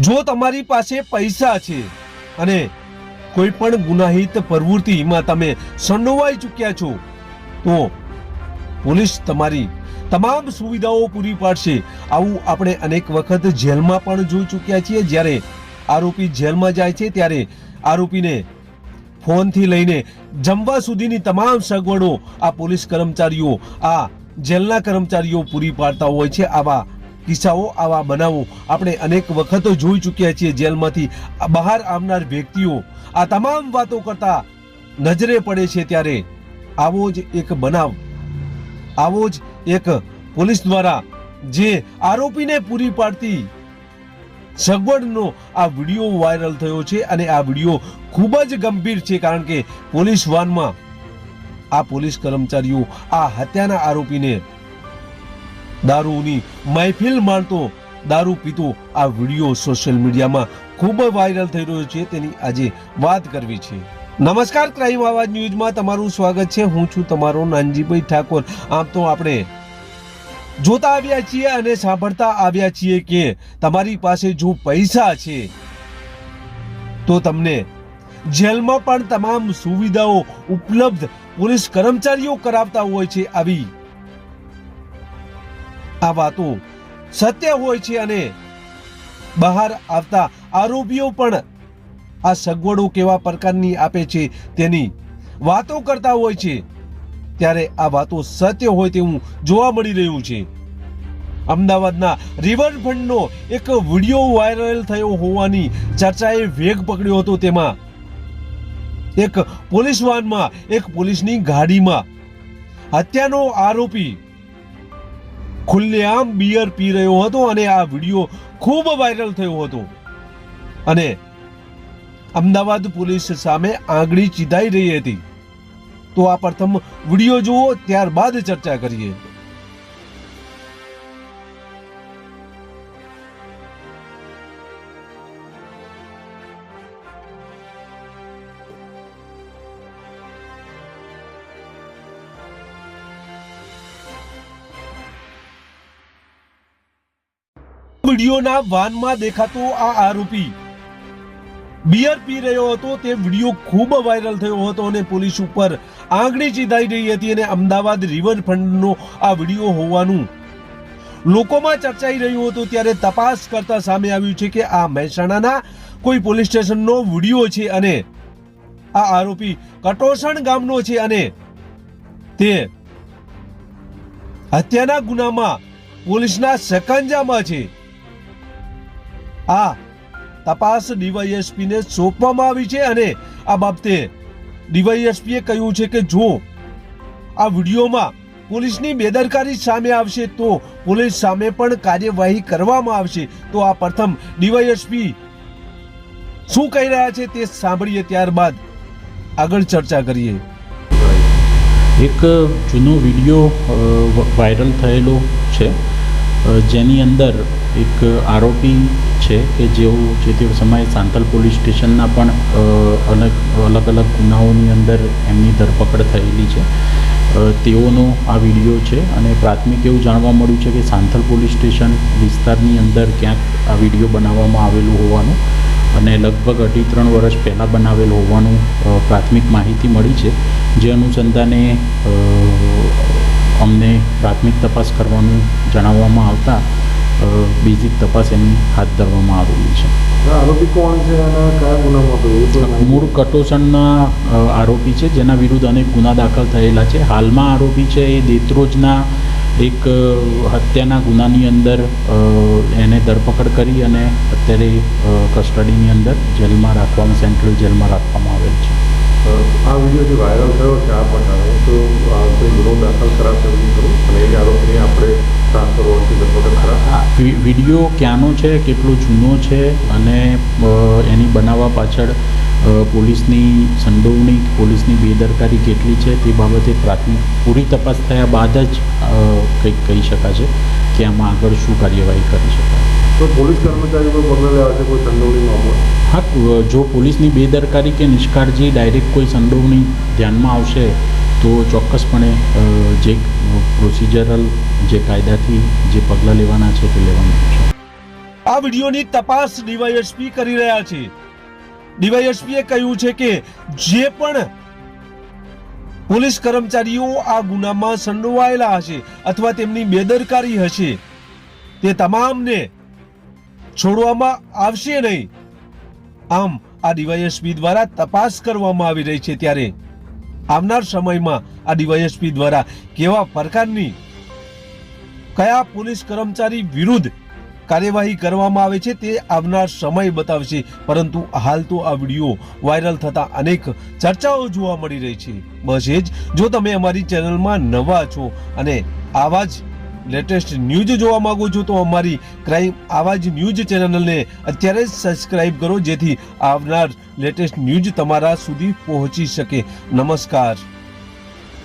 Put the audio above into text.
જો તમારી પાસે પૈસા છે અને કોઈ પણ ગુનાહિત પ્રવૃત્તિમાં તમે સંડોવાઈ ચૂક્યા છો તો પોલીસ તમારી તમામ સુવિધાઓ પૂરી પાડશે। આવું આપણે અનેક વખત જેલમાં પણ જોઈ ચૂક્યા છીએ। જ્યારે આરોપી જેલમાં જાય છે ત્યારે આરોપીને ફોનથી લઈને જમવા સુધીની તમામ સગવડો આ પોલીસ કર્મચારીઓ, આ જેલના કર્મચારીઓ પૂરી પાડતા હોય છે। આવા કિસ્સાઓ, આવા બનાવો આપણે અનેક વખત જોઈ ચૂક્યા છીએ। જેલમાંથી બહાર આવનાર વ્યક્તિઓ આ તમામ વાતો કરતા નજરે પડે છે ત્યારે આવો જ એક બનાવ, આવો જ એક પોલીસ દ્વારા જે આરોપીને પૂરી પાડતી સગવડનો આ વિડીયો વાયરલ થયો છે અને આ વિડીયો ખૂબ જ ગંભીર છે। કારણ કે પોલીસ વાનમાં આ પોલીસ કર્મચારીઓ આ હત્યાના આરોપીને દારૂની મહેફિલ માણતો, દારૂ પીતો આ વિડીયો સોશિયલ મીડિયામાં ખૂબ વાયરલ થઈ રહ્યો છે, તેની આજે વાત કરવી છે। નમસ્કાર, ક્રાઇમ આવાજ ન્યૂઝમાં તમારું સ્વાગત છે। હું છું તમારો નાનજીભાઈ ઠાકોર। આમ તો આપણે જોતા આવ્યા છીએ અને સાંભળતા આવ્યા છીએ કે તમારી પાસે જો પૈસા છે તો તમને જેલમાં પણ તમામ સુવિધાઓ ઉપલબ્ધ પોલીસ કર્મચારીઓ કરાવતા હોય છે। આવી આ વાતો સત્ય હોય છે અને બહાર આવતા આરોપીઓ પણ આ સગવડો કેવા પ્રકારની આપે છે તેની વાતો કરતા હોય છે। ત્યારે આ વાતો સત્ય હોય તેવું જોવા મળી રહ્યું છે। અમદાવાદના રિવરફ્રન્ટનો એક વિડીયો વાયરલ થયો હોવાની ચર્ચાએ વેગ પકડ્યો હતો। તેમાં એક પોલીસ વાનમાં, એક પોલીસની ગાડીમાં હત્યાનો આરોપી ખુલ્લેઆમ બિયર પી રહ્યો હતો અને આ વિડીયો ખૂબ વાયરલ થયો હતો અને અમદાવાદ પોલીસ સામે આંગળી ચીધાઈ રહી હતી। તો આ પ્રથમ વિડીયો જુઓ, ત્યારબાદ ચર્ચા કરીએ। વિડીયોના વાનમાં દેખાતો આ આરોપી બિયર પી રહ્યો હતો। તે વિડીયો ખૂબ વાયરલ થયો હતો અને પોલીસ ઉપર આંગળી ચીધાઈ રહી હતી અને અમદાવાદ રિવરફ્રન્ટનો આ વિડીયો હોવાનું લોકોમાં ચર્ચાઈ રહ્યું હતું। ત્યારે તપાસ કરતા સામે આવ્યું છે કે આ મહેસાણાના કોઈ પોલીસ સ્ટેશનનો વિડીયો છે અને આ આરોપી કટોસણ ગામનો છે અને તે હત્યાના ગુનામાં પોલીસના સકંજામાં છે। આ તપાસ ડીવાયએસપી ને સોંપવામાં આવી છે અને આ બાબતે ડીવાયએસપીએ કહ્યું છે કે જો આ વિડીયોમાં પોલીસની બેદરકારી સામે આવશે તો પોલીસ સામે પણ કાર્યવાહી કરવામાં આવશે। તો આ પ્રથમ ડીવાયએસપી શું કહી રહ્યા છે તે સાંભળીએ, ત્યારબાદ આગળ ચર્ચા કરીએ। એક જૂનો વિડીયો વાયરલ થયેલો છે જેની અંદર એક આરોપી છે કે જેઓ જે તે સમયે સાંતલ પોલીસ સ્ટેશનના પણ અલગ અલગ ગુનાઓની અંદર એમની ધરપકડ થયેલી છે। તેઓનો આ વિડીયો છે અને પ્રાથમિક એવું જાણવા મળ્યું છે કે સાંતલ પોલીસ સ્ટેશન વિસ્તારની અંદર ક્યાંક આ વિડીયો બનાવવામાં આવેલું હોવાનું અને લગભગ 2.5-3 વર્ષ પહેલાં બનાવેલ હોવાનું પ્રાથમિક માહિતી મળી છે। જે અનુસંધાને અમને પ્રાથમિક તપાસ કરવાનું જણાવવામાં આવતા બીજી તપાસ એની હાથ ધરવામાં આવેલી છે। આરોપી કોણ છે અને કયા ગુનામાં? મૂળ કટોસણના આરોપી છે જેના વિરુદ્ધ અનેક ગુના દાખલ થયેલા છે। હાલમાં આરોપી છે એ દેત્રોજના એક હત્યાના ગુનાની અંદર એને ધરપકડ કરી અને અત્યારે કસ્ટડીની અંદર જેલમાં રાખવામાં, સેન્ટ્રલ જેલમાં રાખવામાં આવેલ છે। આ વિડીયો જે વાયરલ થયો છે આ પ્રકારે તો કોઈ ગુનો દાખલ કરાશે ખરું અને એ આરોપીને આપણે ટ્રાન્સફર હોવાથી ધરપકડ કરાશે? વિડીયો ક્યાંનો છે, કેટલો જૂનો છે અને એની બનાવવા પાછળ પોલીસની સંડોવણી, પોલીસની બેદરકારી કેટલી છે તે બાબતે પ્રાથમિક પૂરી તપાસ થયા બાદ જ કંઈક કહી શકાશે કે આમાં આગળ શું કાર્યવાહી કરી શકાય। તો પોલીસ કર્મચારી કોઈ પગલાં લેવા છે કોઈ સંડોવણી મામલો? હા, જો પોલીસની બેદરકારી કે નિષ્કાળજી ડાયરેક્ટ કોઈ સંડોવણી ધ્યાનમાં આવશે તો ચોક્કસપણે જે પ્રોસિજરલ જે કાયદાથી જે પગલાં લેવાના છે તે લેવાના છે। આ વિડીયોની તપાસ ડીવાયએસપી કરી રહ્યા છે. ડીવાયએસપીએ કહ્યું છે કે જે પણ પોલીસ કર્મચારીઓ આ ગુનામાં સંડોવાયેલા હશે અથવા તેમની બેદરકારી હશે તે તમામને છોડવામાં આવશે નહીં. આમ આ ડીવાયએસપી દ્વારા તપાસ કરવામાં આવી રહી છે. ત્યારે આવનાર સમયમાં આ ડીવાયએસપી દ્વારા કેવા પ્રકારની કયા પોલીસ કર્મચારી વિરુદ્ધ કાર્યવાહી કરવામાં આવે છે તે આવનાર સમય બતાવશે. પરંતુ હાલ તો આ વિડીયો વાયરલ થતા અનેક ચર્ચાઓ જોવા મળી રહી છે. બસ એ જ. જો તમે અમારી ચેનલમાં નવા છો અને આવા જ લેટેસ્ટ ન્યૂઝ જોવા માંગો છો તો અમારી ક્રાઇમ આવાજ ન્યૂઝ ચેનલને અત્યારે જ સબસ્ક્રાઇબ કરો, જેથી આવનાર લેટેસ્ટ ન્યૂઝ તમારા સુધી પહોંચી શકે. નમસ્કાર.